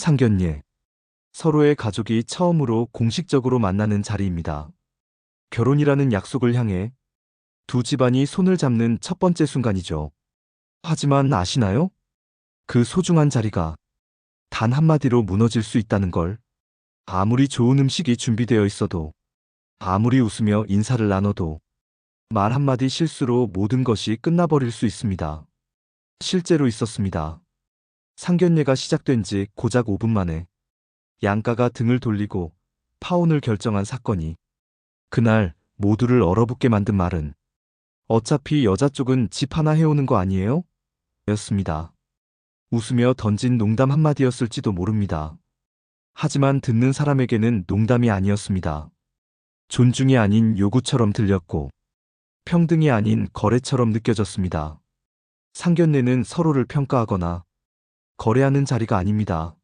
상견례. 서로의 가족이 처음으로 공식적으로 만나는 자리입니다. 결혼이라는 약속을 향해 두 집안이 손을 잡는 첫 번째 순간이죠. 하지만 아시나요? 그 소중한 자리가 단 한마디로 무너질 수 있다는 걸. 아무리 좋은 음식이 준비되어 있어도, 아무리 웃으며 인사를 나눠도 말 한마디 실수로 모든 것이 끝나버릴 수 있습니다. 실제로 있었습니다. 상견례가 시작된 지 고작 5분 만에 양가가 등을 돌리고 파혼을 결정한 사건이, 그날 모두를 얼어붙게 만든 말은 어차피 여자 쪽은 집 하나 해오는 거 아니에요? 였습니다. 웃으며 던진 농담 한마디였을지도 모릅니다. 하지만 듣는 사람에게는 농담이 아니었습니다. 존중이 아닌 요구처럼 들렸고 평등이 아닌 거래처럼 느껴졌습니다. 상견례는 서로를 평가하거나 거래하는 자리가 아닙니다.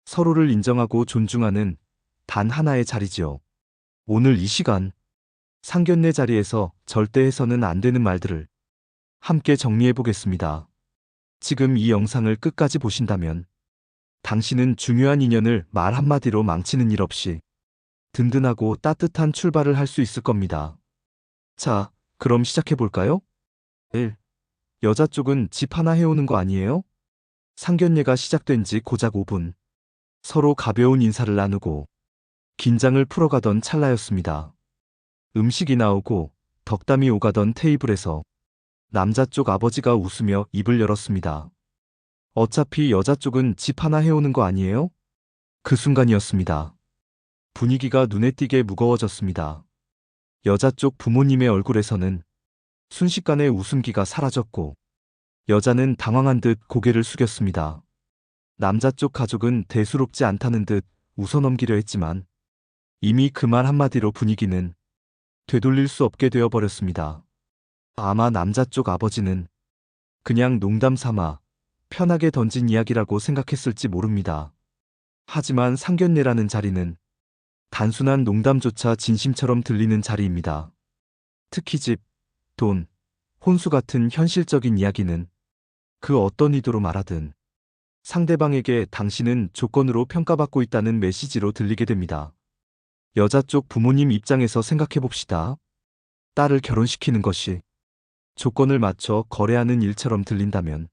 서로를 인정하고 존중하는 단 하나의 자리지요. 오늘 이 시간, 상견례 자리에서 절대 해서는 안 되는 말들을 함께 정리해 보겠습니다. 지금 이 영상을 끝까지 보신다면 당신은 중요한 인연을 말 한마디로 망치는 일 없이 든든하고 따뜻한 출발을 할 수 있을 겁니다. 자, 그럼 시작해 볼까요? 1. 여자 쪽은 집 하나 해오는 거 아니에요? 상견례가 시작된 지 고작 5분. 서로 가벼운 인사를 나누고 긴장을 풀어가던 찰나였습니다. 음식이 나오고 덕담이 오가던 테이블에서 남자 쪽 아버지가 웃으며 입을 열었습니다. 어차피 여자 쪽은 집 하나 해오는 거 아니에요? 그 순간이었습니다. 분위기가 눈에 띄게 무거워졌습니다. 여자 쪽 부모님의 얼굴에서는 순식간에 웃음기가 사라졌고 여자는 당황한 듯 고개를 숙였습니다. 남자 쪽 가족은 대수롭지 않다는 듯 웃어넘기려 했지만 이미 그 말 한마디로 분위기는 되돌릴 수 없게 되어버렸습니다. 아마 남자 쪽 아버지는 그냥 농담 삼아 편하게 던진 이야기라고 생각했을지 모릅니다. 하지만 상견례라는 자리는 단순한 농담조차 진심처럼 들리는 자리입니다. 특히 집, 돈, 혼수 같은 현실적인 이야기는 그 어떤 의도로 말하든 상대방에게 당신은 조건으로 평가받고 있다는 메시지로 들리게 됩니다. 여자 쪽 부모님 입장에서 생각해 봅시다. 딸을 결혼시키는 것이 조건을 맞춰 거래하는 일처럼 들린다면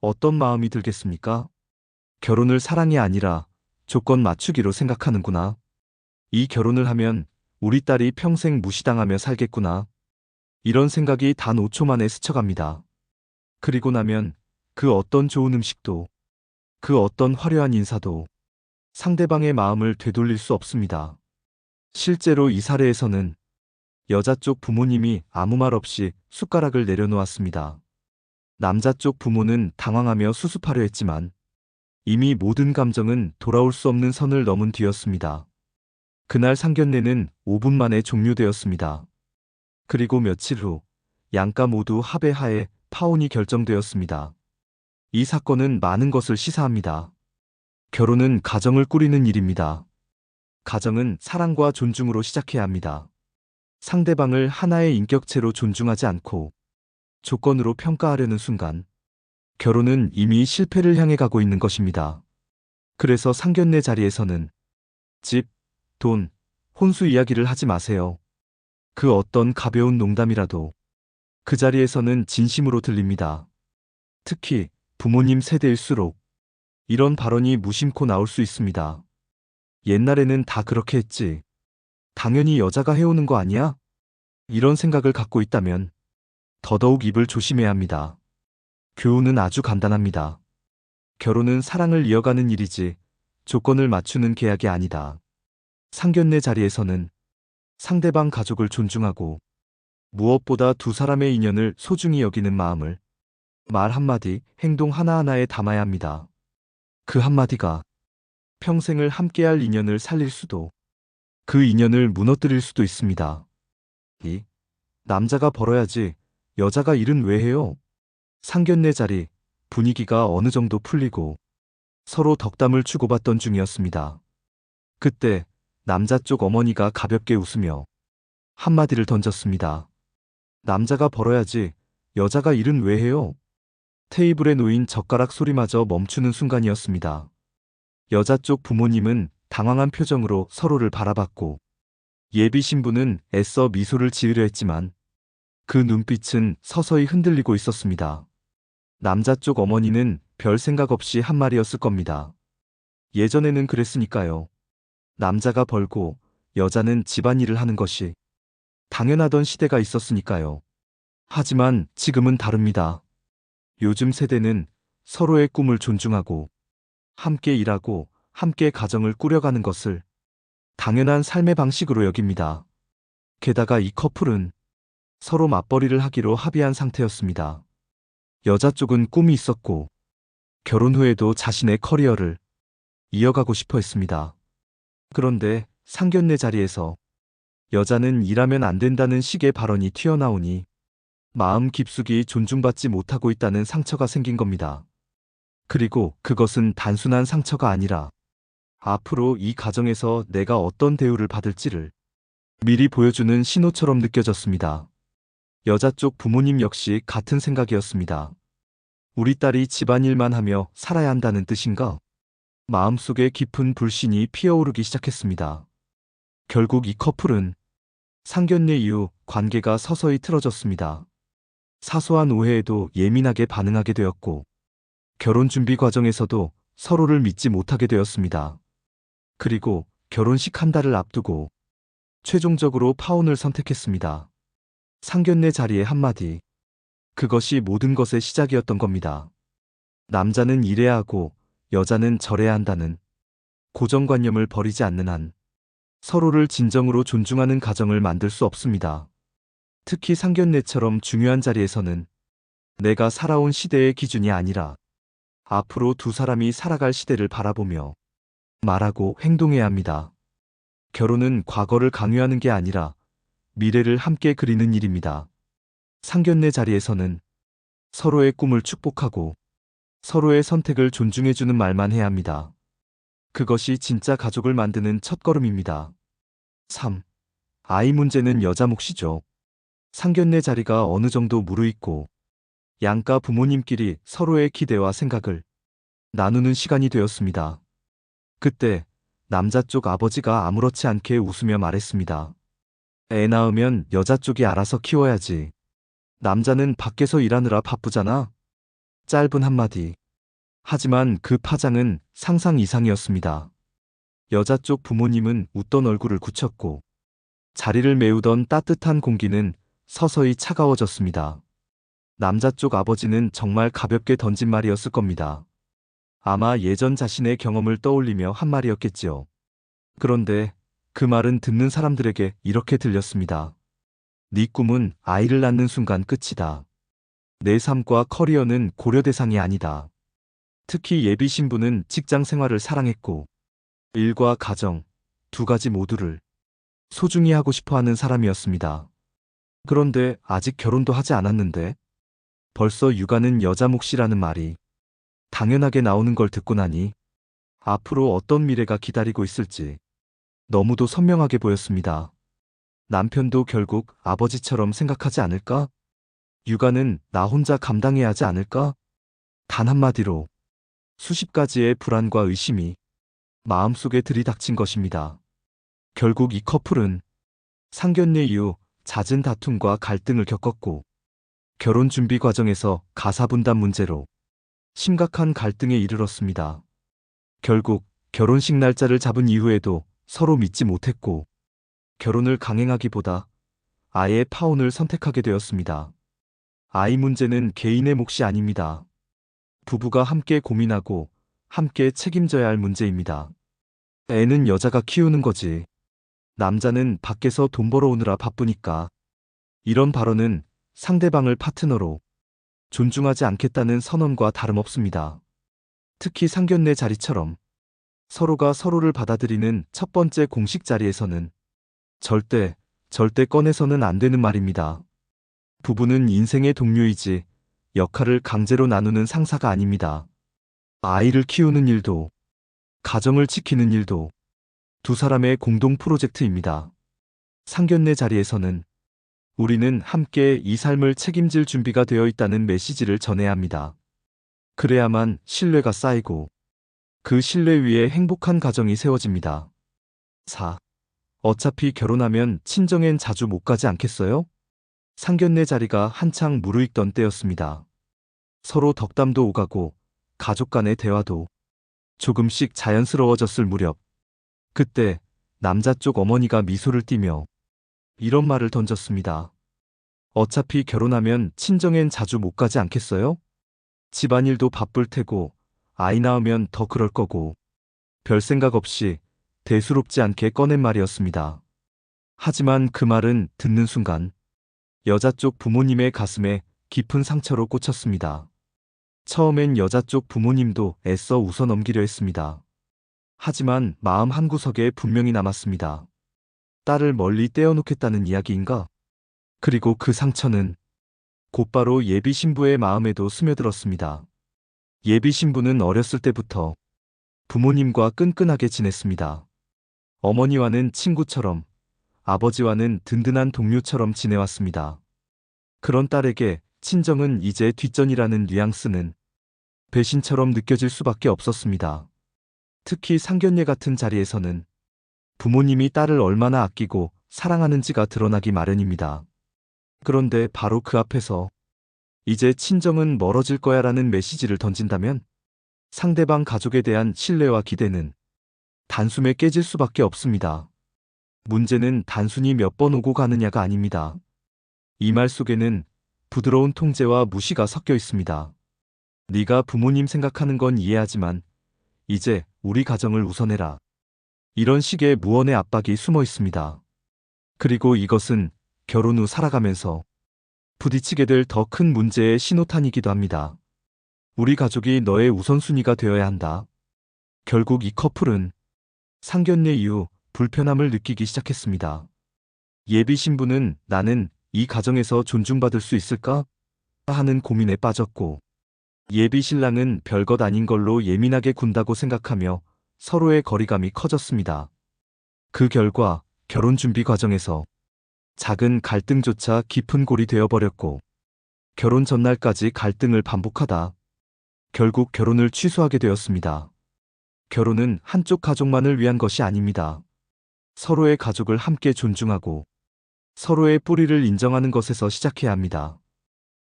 어떤 마음이 들겠습니까? 결혼을 사랑이 아니라 조건 맞추기로 생각하는구나. 이 결혼을 하면 우리 딸이 평생 무시당하며 살겠구나. 이런 생각이 단 5초 만에 스쳐갑니다. 그리고 나면 그 어떤 좋은 음식도, 그 어떤 화려한 인사도 상대방의 마음을 되돌릴 수 없습니다. 실제로 이 사례에서는 여자 쪽 부모님이 아무 말 없이 숟가락을 내려놓았습니다. 남자 쪽 부모는 당황하며 수습하려 했지만 이미 모든 감정은 돌아올 수 없는 선을 넘은 뒤였습니다. 그날 상견례는 5분 만에 종료되었습니다. 그리고 며칠 후 양가 모두 합의하에 파혼이 결정되었습니다. 이 사건은 많은 것을 시사합니다. 결혼은 가정을 꾸리는 일입니다. 가정은 사랑과 존중으로 시작해야 합니다. 상대방을 하나의 인격체로 존중하지 않고 조건으로 평가하려는 순간 결혼은 이미 실패를 향해 가고 있는 것입니다. 그래서 상견례 자리에서는 집, 돈, 혼수 이야기를 하지 마세요. 그 어떤 가벼운 농담이라도 그 자리에서는 진심으로 들립니다. 특히 부모님 세대일수록 이런 발언이 무심코 나올 수 있습니다. 옛날에는 다 그렇게 했지. 당연히 여자가 해오는 거 아니야? 이런 생각을 갖고 있다면 더더욱 입을 조심해야 합니다. 교훈은 아주 간단합니다. 결혼은 사랑을 이어가는 일이지 조건을 맞추는 계약이 아니다. 상견례 자리에서는 상대방 가족을 존중하고 무엇보다 두 사람의 인연을 소중히 여기는 마음을 말 한마디, 행동 하나하나에 담아야 합니다. 그 한마디가 평생을 함께할 인연을 살릴 수도, 그 인연을 무너뜨릴 수도 있습니다. 이 남자가 벌어야지 여자가 일은 왜 해요? 상견례 자리, 분위기가 어느 정도 풀리고 서로 덕담을 주고받던 중이었습니다. 그때 남자 쪽 어머니가 가볍게 웃으며 한마디를 던졌습니다. 남자가 벌어야지 여자가 일은 왜 해요? 테이블에 놓인 젓가락 소리마저 멈추는 순간이었습니다. 여자 쪽 부모님은 당황한 표정으로 서로를 바라봤고, 예비 신부는 애써 미소를 지으려 했지만 그 눈빛은 서서히 흔들리고 있었습니다. 남자 쪽 어머니는 별 생각 없이 한 말이었을 겁니다. 예전에는 그랬으니까요. 남자가 벌고 여자는 집안일을 하는 것이 당연하던 시대가 있었으니까요. 하지만 지금은 다릅니다. 요즘 세대는 서로의 꿈을 존중하고 함께 일하고 함께 가정을 꾸려가는 것을 당연한 삶의 방식으로 여깁니다. 게다가 이 커플은 서로 맞벌이를 하기로 합의한 상태였습니다. 여자 쪽은 꿈이 있었고 결혼 후에도 자신의 커리어를 이어가고 싶어 했습니다. 그런데 상견례 자리에서 여자는 일하면 안 된다는 식의 발언이 튀어나오니 마음 깊숙이 존중받지 못하고 있다는 상처가 생긴 겁니다. 그리고 그것은 단순한 상처가 아니라 앞으로 이 가정에서 내가 어떤 대우를 받을지를 미리 보여주는 신호처럼 느껴졌습니다. 여자 쪽 부모님 역시 같은 생각이었습니다. 우리 딸이 집안일만 하며 살아야 한다는 뜻인가? 마음속에 깊은 불신이 피어오르기 시작했습니다. 결국 이 커플은 상견례 이후 관계가 서서히 틀어졌습니다. 사소한 오해에도 예민하게 반응하게 되었고, 결혼 준비 과정에서도 서로를 믿지 못하게 되었습니다. 그리고 결혼식 한 달을 앞두고 최종적으로 파혼을 선택했습니다. 상견례 자리에 한마디. 그것이 모든 것의 시작이었던 겁니다. 남자는 이래야 하고 여자는 저래야 한다는 고정관념을 버리지 않는 한 서로를 진정으로 존중하는 가정을 만들 수 없습니다. 특히 상견례처럼 중요한 자리에서는 내가 살아온 시대의 기준이 아니라 앞으로 두 사람이 살아갈 시대를 바라보며 말하고 행동해야 합니다. 결혼은 과거를 강요하는 게 아니라 미래를 함께 그리는 일입니다. 상견례 자리에서는 서로의 꿈을 축복하고 서로의 선택을 존중해주는 말만 해야 합니다. 그것이 진짜 가족을 만드는 첫걸음입니다. 3. 아이 문제는 여자 몫이죠. 상견례 자리가 어느 정도 무르익고 양가 부모님끼리 서로의 기대와 생각을 나누는 시간이 되었습니다. 그때 남자 쪽 아버지가 아무렇지 않게 웃으며 말했습니다. 애 낳으면 여자 쪽이 알아서 키워야지. 남자는 밖에서 일하느라 바쁘잖아. 짧은 한마디. 하지만 그 파장은 상상 이상이었습니다. 여자 쪽 부모님은 웃던 얼굴을 굳혔고 자리를 메우던 따뜻한 공기는 서서히 차가워졌습니다. 남자 쪽 아버지는 정말 가볍게 던진 말이었을 겁니다. 아마 예전 자신의 경험을 떠올리며 한 말이었겠지요. 그런데 그 말은 듣는 사람들에게 이렇게 들렸습니다. 네 꿈은 아이를 낳는 순간 끝이다. 내 삶과 커리어는 고려 대상이 아니다. 특히 예비 신부는 직장 생활을 사랑했고 일과 가정 두 가지 모두를 소중히 하고 싶어 하는 사람이었습니다. 그런데 아직 결혼도 하지 않았는데 벌써 육아는 여자 몫이라는 말이 당연하게 나오는 걸 듣고 나니 앞으로 어떤 미래가 기다리고 있을지 너무도 선명하게 보였습니다. 남편도 결국 아버지처럼 생각하지 않을까? 육아는 나 혼자 감당해야 하지 않을까? 단 한마디로 수십 가지의 불안과 의심이 마음속에 들이닥친 것입니다. 결국 이 커플은 상견례 이후 잦은 다툼과 갈등을 겪었고 결혼 준비 과정에서 가사분담 문제로 심각한 갈등에 이르렀습니다. 결국 결혼식 날짜를 잡은 이후에도 서로 믿지 못했고 결혼을 강행하기보다 아예 파혼을 선택하게 되었습니다. 아이 문제는 개인의 몫이 아닙니다. 부부가 함께 고민하고 함께 책임져야 할 문제입니다. 애는 여자가 키우는 거지. 남자는 밖에서 돈 벌어오느라 바쁘니까. 이런 발언은 상대방을 파트너로 존중하지 않겠다는 선언과 다름없습니다. 특히 상견례 자리처럼 서로가 서로를 받아들이는 첫 번째 공식 자리에서는 절대 꺼내서는 안 되는 말입니다. 부부는 인생의 동료이지 역할을 강제로 나누는 상사가 아닙니다. 아이를 키우는 일도 가정을 지키는 일도 두 사람의 공동 프로젝트입니다. 상견례 자리에서는 우리는 함께 이 삶을 책임질 준비가 되어 있다는 메시지를 전해야 합니다. 그래야만 신뢰가 쌓이고 그 신뢰 위에 행복한 가정이 세워집니다. 4. 어차피 결혼하면 친정엔 자주 못 가지 않겠어요? 상견례 자리가 한창 무르익던 때였습니다. 서로 덕담도 오가고 가족 간의 대화도 조금씩 자연스러워졌을 무렵, 그때 남자 쪽 어머니가 미소를 띠며 이런 말을 던졌습니다. 어차피 결혼하면 친정엔 자주 못 가지 않겠어요? 집안일도 바쁠 테고 아이 낳으면 더 그럴 거고. 별 생각 없이 대수롭지 않게 꺼낸 말이었습니다. 하지만 그 말은 듣는 순간 여자 쪽 부모님의 가슴에 깊은 상처로 꽂혔습니다. 처음엔 여자 쪽 부모님도 애써 웃어 넘기려 했습니다. 하지만 마음 한구석에 분명히 남았습니다. 딸을 멀리 떼어놓겠다는 이야기인가? 그리고 그 상처는 곧바로 예비 신부의 마음에도 스며들었습니다. 예비 신부는 어렸을 때부터 부모님과 끈끈하게 지냈습니다. 어머니와는 친구처럼, 아버지와는 든든한 동료처럼 지내왔습니다. 그런 딸에게 친정은 이제 뒷전이라는 뉘앙스는 배신처럼 느껴질 수밖에 없었습니다. 특히 상견례 같은 자리에서는 부모님이 딸을 얼마나 아끼고 사랑하는지가 드러나기 마련입니다. 그런데 바로 그 앞에서 이제 친정은 멀어질 거야라는 메시지를 던진다면 상대방 가족에 대한 신뢰와 기대는 단숨에 깨질 수밖에 없습니다. 문제는 단순히 몇 번 오고 가느냐가 아닙니다. 이 말 속에는 부드러운 통제와 무시가 섞여 있습니다. 네가 부모님 생각하는 건 이해하지만 이제 우리 가정을 우선해라. 이런 식의 무언의 압박이 숨어 있습니다. 그리고 이것은 결혼 후 살아가면서 부딪히게 될 더 큰 문제의 신호탄이기도 합니다. 우리 가족이 너의 우선순위가 되어야 한다. 결국 이 커플은 상견례 이후 불편함을 느끼기 시작했습니다. 예비 신부는 나는 이 가정에서 존중받을 수 있을까? 하는 고민에 빠졌고, 예비 신랑은 별것 아닌 걸로 예민하게 군다고 생각하며 서로의 거리감이 커졌습니다. 그 결과 결혼 준비 과정에서 작은 갈등조차 깊은 골이 되어버렸고, 결혼 전날까지 갈등을 반복하다 결국 결혼을 취소하게 되었습니다. 결혼은 한쪽 가족만을 위한 것이 아닙니다. 서로의 가족을 함께 존중하고 서로의 뿌리를 인정하는 것에서 시작해야 합니다.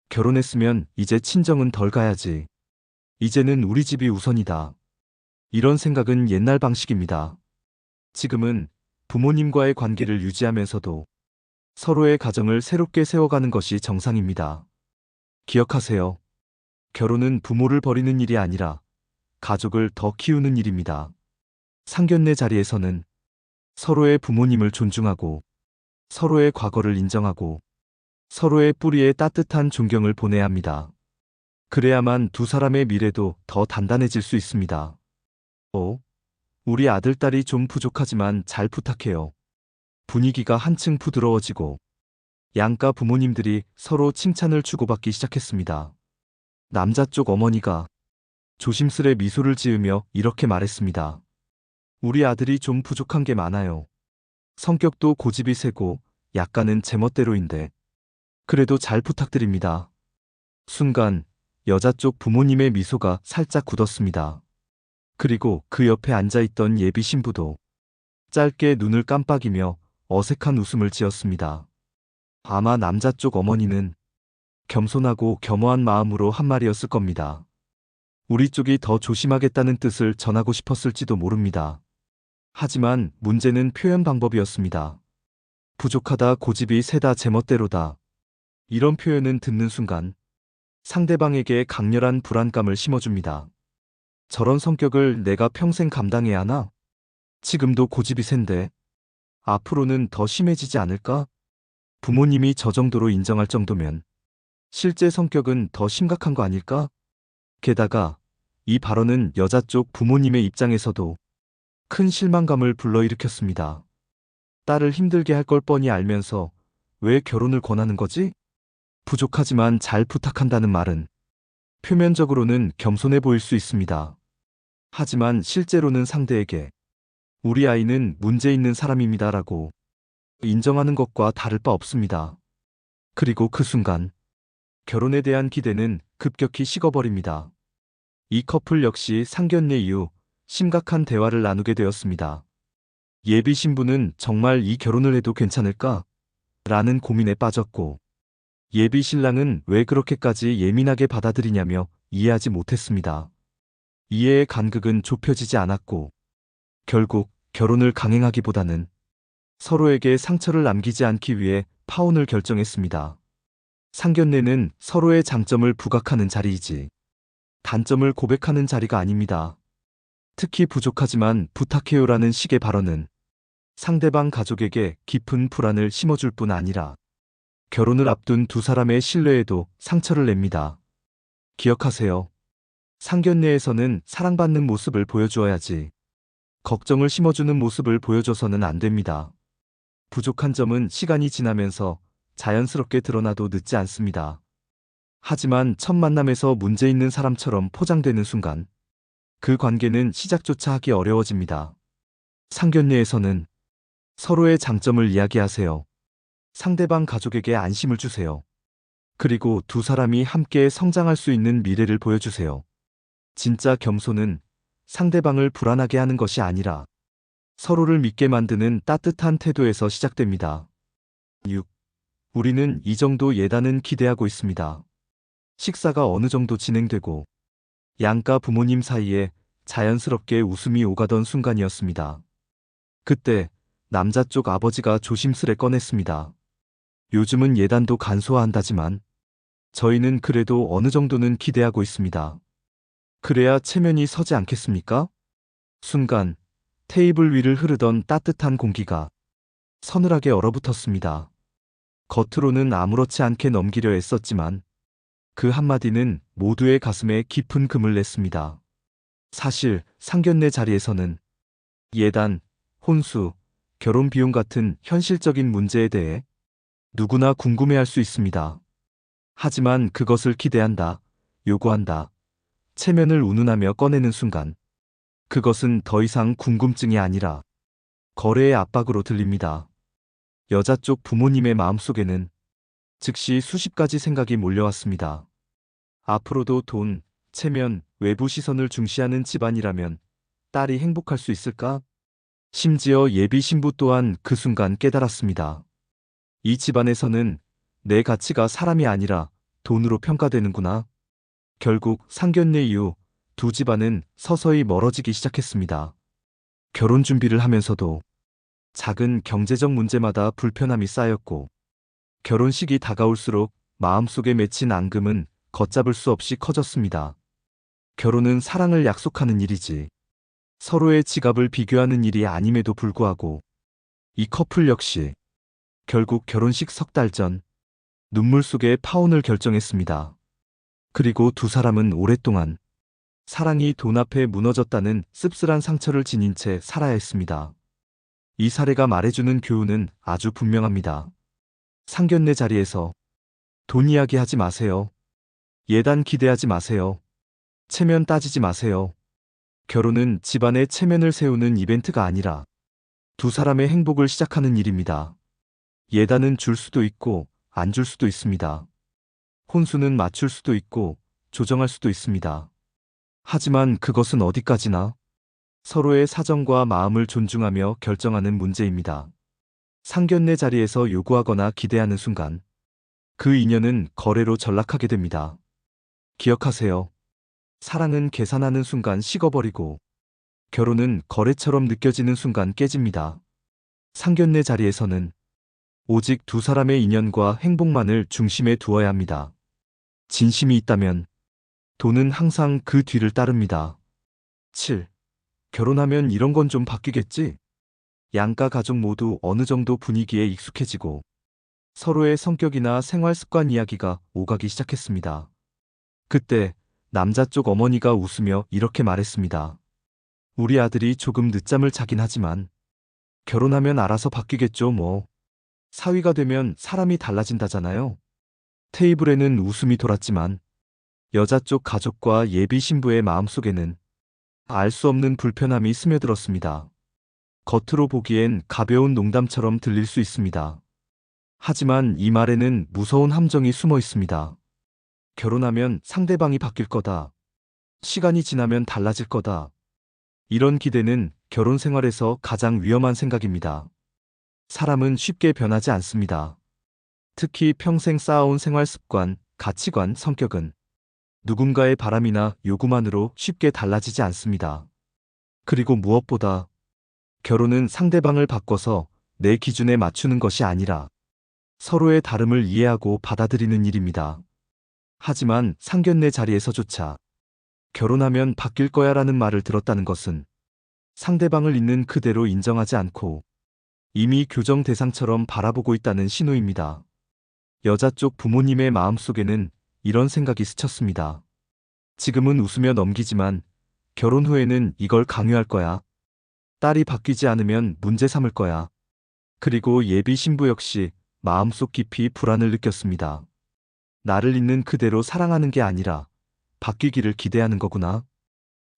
결혼했으면 이제 친정은 덜 가야지. 이제는 우리 집이 우선이다. 이런 생각은 옛날 방식입니다. 지금은 부모님과의 관계를 유지하면서도 서로의 가정을 새롭게 세워가는 것이 정상입니다. 기억하세요. 결혼은 부모를 버리는 일이 아니라 가족을 더 키우는 일입니다. 상견례 자리에서는 서로의 부모님을 존중하고 서로의 과거를 인정하고 서로의 뿌리에 따뜻한 존경을 보내야 합니다. 그래야만 두 사람의 미래도 더 단단해질 수 있습니다. 우리 아들딸이 좀 부족하지만 잘 부탁해요. 분위기가 한층 부드러워지고 양가 부모님들이 서로 칭찬을 주고받기 시작했습니다. 남자 쪽 어머니가 조심스레 미소를 지으며 이렇게 말했습니다. 우리 아들이 좀 부족한 게 많아요. 성격도 고집이 세고 약간은 제멋대로인데 그래도 잘 부탁드립니다. 순간 여자 쪽 부모님의 미소가 살짝 굳었습니다. 그리고 그 옆에 앉아있던 예비 신부도 짧게 눈을 깜빡이며 어색한 웃음을 지었습니다. 아마 남자 쪽 어머니는 겸손하고 겸허한 마음으로 한 말이었을 겁니다. 우리 쪽이 더 조심하겠다는 뜻을 전하고 싶었을지도 모릅니다. 하지만 문제는 표현 방법이었습니다. 부족하다, 고집이 세다, 제멋대로다. 이런 표현은 듣는 순간 상대방에게 강렬한 불안감을 심어줍니다. 저런 성격을 내가 평생 감당해야 하나? 지금도 고집이 센데 앞으로는 더 심해지지 않을까? 부모님이 저 정도로 인정할 정도면 실제 성격은 더 심각한 거 아닐까? 게다가 이 발언은 여자 쪽 부모님의 입장에서도 큰 실망감을 불러일으켰습니다. 딸을 힘들게 할 걸 뻔히 알면서 왜 결혼을 권하는 거지? 부족하지만 잘 부탁한다는 말은 표면적으로는 겸손해 보일 수 있습니다. 하지만 실제로는 상대에게 우리 아이는 문제 있는 사람입니다라고 인정하는 것과 다를 바 없습니다. 그리고 그 순간 결혼에 대한 기대는 급격히 식어버립니다. 이 커플 역시 상견례 이후 심각한 대화를 나누게 되었습니다. 예비 신부는 정말 이 결혼을 해도 괜찮을까? 라는 고민에 빠졌고, 예비 신랑은 왜 그렇게까지 예민하게 받아들이냐며 이해하지 못했습니다. 이해의 간극은 좁혀지지 않았고, 결국 결혼을 강행하기보다는 서로에게 상처를 남기지 않기 위해 파혼을 결정했습니다. 상견례는 서로의 장점을 부각하는 자리이지 단점을 고백하는 자리가 아닙니다. 특히 부족하지만 부탁해요라는 식의 발언은 상대방 가족에게 깊은 불안을 심어줄 뿐 아니라 결혼을 앞둔 두 사람의 신뢰에도 상처를 냅니다. 기억하세요. 상견례에서는 사랑받는 모습을 보여주어야지 걱정을 심어주는 모습을 보여줘서는 안 됩니다. 부족한 점은 시간이 지나면서 자연스럽게 드러나도 늦지 않습니다. 하지만 첫 만남에서 문제 있는 사람처럼 포장되는 순간 그 관계는 시작조차 하기 어려워집니다. 상견례에서는 서로의 장점을 이야기하세요. 상대방 가족에게 안심을 주세요. 그리고 두 사람이 함께 성장할 수 있는 미래를 보여주세요. 진짜 겸손은 상대방을 불안하게 하는 것이 아니라 서로를 믿게 만드는 따뜻한 태도에서 시작됩니다. 6. 우리는 이 정도 예단은 기대하고 있습니다. 식사가 어느 정도 진행되고 양가 부모님 사이에 자연스럽게 웃음이 오가던 순간이었습니다. 그때 남자 쪽 아버지가 조심스레 꺼냈습니다. 요즘은 예단도 간소화한다지만 저희는 그래도 어느 정도는 기대하고 있습니다. 그래야 체면이 서지 않겠습니까? 순간 테이블 위를 흐르던 따뜻한 공기가 서늘하게 얼어붙었습니다. 겉으로는 아무렇지 않게 넘기려 애썼지만 그 한마디는 모두의 가슴에 깊은 금을 냈습니다. 사실 상견례 자리에서는 예단, 혼수, 결혼 비용 같은 현실적인 문제에 대해 누구나 궁금해할 수 있습니다. 하지만 그것을 기대한다, 요구한다, 체면을 운운하며 꺼내는 순간 그것은 더 이상 궁금증이 아니라 거래의 압박으로 들립니다. 여자 쪽 부모님의 마음속에는 즉시 수십 가지 생각이 몰려왔습니다. 앞으로도 돈, 체면, 외부 시선을 중시하는 집안이라면 딸이 행복할 수 있을까? 심지어 예비 신부 또한 그 순간 깨달았습니다. 이 집안에서는 내 가치가 사람이 아니라 돈으로 평가되는구나. 결국 상견례 이후 두 집안은 서서히 멀어지기 시작했습니다. 결혼 준비를 하면서도 작은 경제적 문제마다 불편함이 쌓였고 결혼식이 다가올수록 마음속에 맺힌 앙금은 걷잡을 수 없이 커졌습니다. 결혼은 사랑을 약속하는 일이지 서로의 지갑을 비교하는 일이 아님에도 불구하고 이 커플 역시 결국 결혼식 석 달 전 눈물 속에 파혼을 결정했습니다. 그리고 두 사람은 오랫동안 사랑이 돈 앞에 무너졌다는 씁쓸한 상처를 지닌 채 살아야 했습니다. 이 사례가 말해주는 교훈은 아주 분명합니다. 상견례 자리에서 돈 이야기 하지 마세요. 예단 기대하지 마세요. 체면 따지지 마세요. 결혼은 집안의 체면을 세우는 이벤트가 아니라 두 사람의 행복을 시작하는 일입니다. 예단은 줄 수도 있고 안 줄 수도 있습니다. 혼수는 맞출 수도 있고 조정할 수도 있습니다. 하지만 그것은 어디까지나 서로의 사정과 마음을 존중하며 결정하는 문제입니다. 상견례 자리에서 요구하거나 기대하는 순간 그 인연은 거래로 전락하게 됩니다. 기억하세요. 사랑은 계산하는 순간 식어버리고 결혼은 거래처럼 느껴지는 순간 깨집니다. 상견례 자리에서는 오직 두 사람의 인연과 행복만을 중심에 두어야 합니다. 진심이 있다면 돈은 항상 그 뒤를 따릅니다. 7. 결혼하면 이런 건 좀 바뀌겠지? 양가 가족 모두 어느 정도 분위기에 익숙해지고 서로의 성격이나 생활 습관 이야기가 오가기 시작했습니다. 그때 남자 쪽 어머니가 웃으며 이렇게 말했습니다. 우리 아들이 조금 늦잠을 자긴 하지만 결혼하면 알아서 바뀌겠죠 뭐. 사위가 되면 사람이 달라진다잖아요. 테이블에는 웃음이 돌았지만 여자 쪽 가족과 예비 신부의 마음속에는 알 수 없는 불편함이 스며들었습니다. 겉으로 보기엔 가벼운 농담처럼 들릴 수 있습니다. 하지만 이 말에는 무서운 함정이 숨어 있습니다. 결혼하면 상대방이 바뀔 거다. 시간이 지나면 달라질 거다. 이런 기대는 결혼 생활에서 가장 위험한 생각입니다. 사람은 쉽게 변하지 않습니다. 특히 평생 쌓아온 생활 습관, 가치관, 성격은 누군가의 바람이나 요구만으로 쉽게 달라지지 않습니다. 그리고 무엇보다 결혼은 상대방을 바꿔서 내 기준에 맞추는 것이 아니라 서로의 다름을 이해하고 받아들이는 일입니다. 하지만 상견례 자리에서조차 결혼하면 바뀔 거야라는 말을 들었다는 것은 상대방을 있는 그대로 인정하지 않고 이미 교정 대상처럼 바라보고 있다는 신호입니다. 여자 쪽 부모님의 마음속에는 이런 생각이 스쳤습니다. 지금은 웃으며 넘기지만 결혼 후에는 이걸 강요할 거야. 딸이 바뀌지 않으면 문제 삼을 거야. 그리고 예비 신부 역시 마음속 깊이 불안을 느꼈습니다. 나를 있는 그대로 사랑하는 게 아니라 바뀌기를 기대하는 거구나.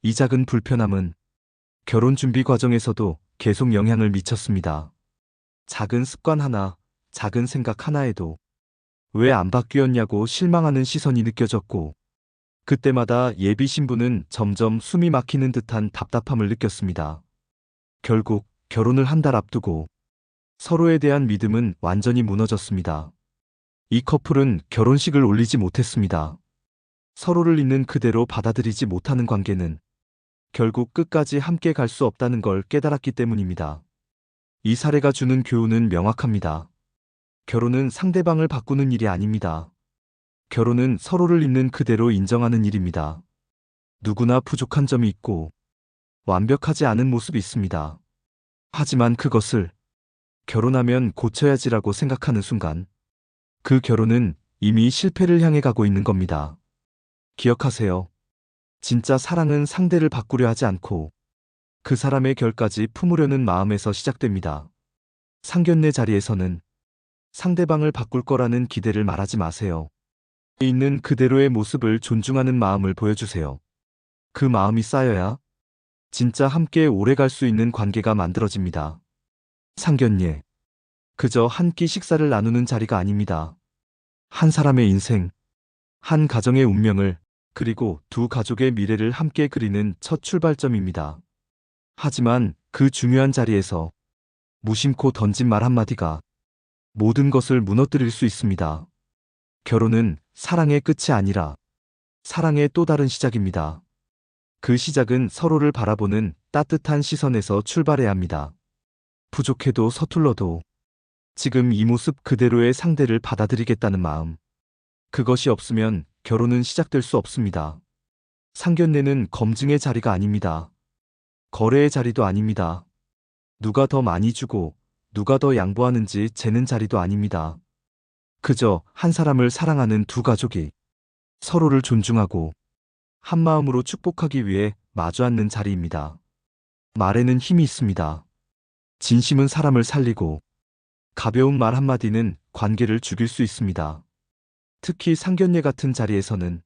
이 작은 불편함은 결혼 준비 과정에서도 계속 영향을 미쳤습니다. 작은 습관 하나, 작은 생각 하나에도 왜 안 바뀌었냐고 실망하는 시선이 느껴졌고, 그때마다 예비 신부는 점점 숨이 막히는 듯한 답답함을 느꼈습니다. 결국 결혼을 한 달 앞두고 서로에 대한 믿음은 완전히 무너졌습니다. 이 커플은 결혼식을 올리지 못했습니다. 서로를 있는 그대로 받아들이지 못하는 관계는 결국 끝까지 함께 갈 수 없다는 걸 깨달았기 때문입니다. 이 사례가 주는 교훈은 명확합니다. 결혼은 상대방을 바꾸는 일이 아닙니다. 결혼은 서로를 있는 그대로 인정하는 일입니다. 누구나 부족한 점이 있고 완벽하지 않은 모습이 있습니다. 하지만 그것을 결혼하면 고쳐야지라고 생각하는 순간 그 결혼은 이미 실패를 향해 가고 있는 겁니다. 기억하세요. 진짜 사랑은 상대를 바꾸려 하지 않고 그 사람의 결까지 품으려는 마음에서 시작됩니다. 상견례 자리에서는 상대방을 바꿀 거라는 기대를 말하지 마세요. 있는 그대로의 모습을 존중하는 마음을 보여주세요. 그 마음이 쌓여야 진짜 함께 오래 갈 수 있는 관계가 만들어집니다. 상견례. 그저 한 끼 식사를 나누는 자리가 아닙니다. 한 사람의 인생, 한 가정의 운명을, 그리고 두 가족의 미래를 함께 그리는 첫 출발점입니다. 하지만 그 중요한 자리에서 무심코 던진 말 한마디가 모든 것을 무너뜨릴 수 있습니다. 결혼은 사랑의 끝이 아니라 사랑의 또 다른 시작입니다. 그 시작은 서로를 바라보는 따뜻한 시선에서 출발해야 합니다. 부족해도 서툴러도 지금 이 모습 그대로의 상대를 받아들이겠다는 마음. 그것이 없으면 결혼은 시작될 수 없습니다. 상견례는 검증의 자리가 아닙니다. 거래의 자리도 아닙니다. 누가 더 많이 주고 누가 더 양보하는지 재는 자리도 아닙니다. 그저 한 사람을 사랑하는 두 가족이 서로를 존중하고 한 마음으로 축복하기 위해 마주 앉는 자리입니다. 말에는 힘이 있습니다. 진심은 사람을 살리고 가벼운 말 한마디는 관계를 죽일 수 있습니다. 특히 상견례 같은 자리에서는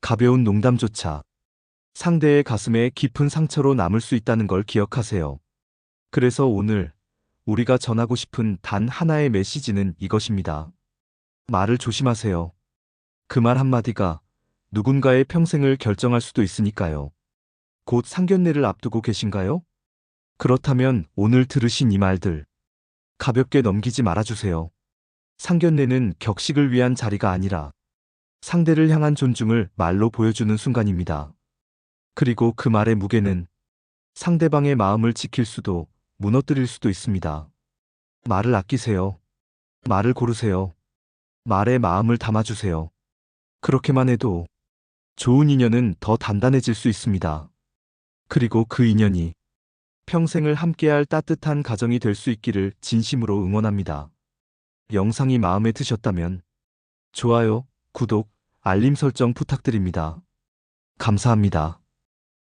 가벼운 농담조차 상대의 가슴에 깊은 상처로 남을 수 있다는 걸 기억하세요. 그래서 오늘 우리가 전하고 싶은 단 하나의 메시지는 이것입니다. 말을 조심하세요. 그 말 한마디가 누군가의 평생을 결정할 수도 있으니까요. 곧 상견례를 앞두고 계신가요? 그렇다면 오늘 들으신 이 말들 가볍게 넘기지 말아주세요. 상견례는 격식을 위한 자리가 아니라 상대를 향한 존중을 말로 보여주는 순간입니다. 그리고 그 말의 무게는 상대방의 마음을 지킬 수도 무너뜨릴 수도 있습니다. 말을 아끼세요. 말을 고르세요. 말에 마음을 담아주세요. 그렇게만 해도 좋은 인연은 더 단단해질 수 있습니다. 그리고 그 인연이 평생을 함께할 따뜻한 가정이 될 수 있기를 진심으로 응원합니다. 영상이 마음에 드셨다면 좋아요, 구독, 알림 설정 부탁드립니다. 감사합니다.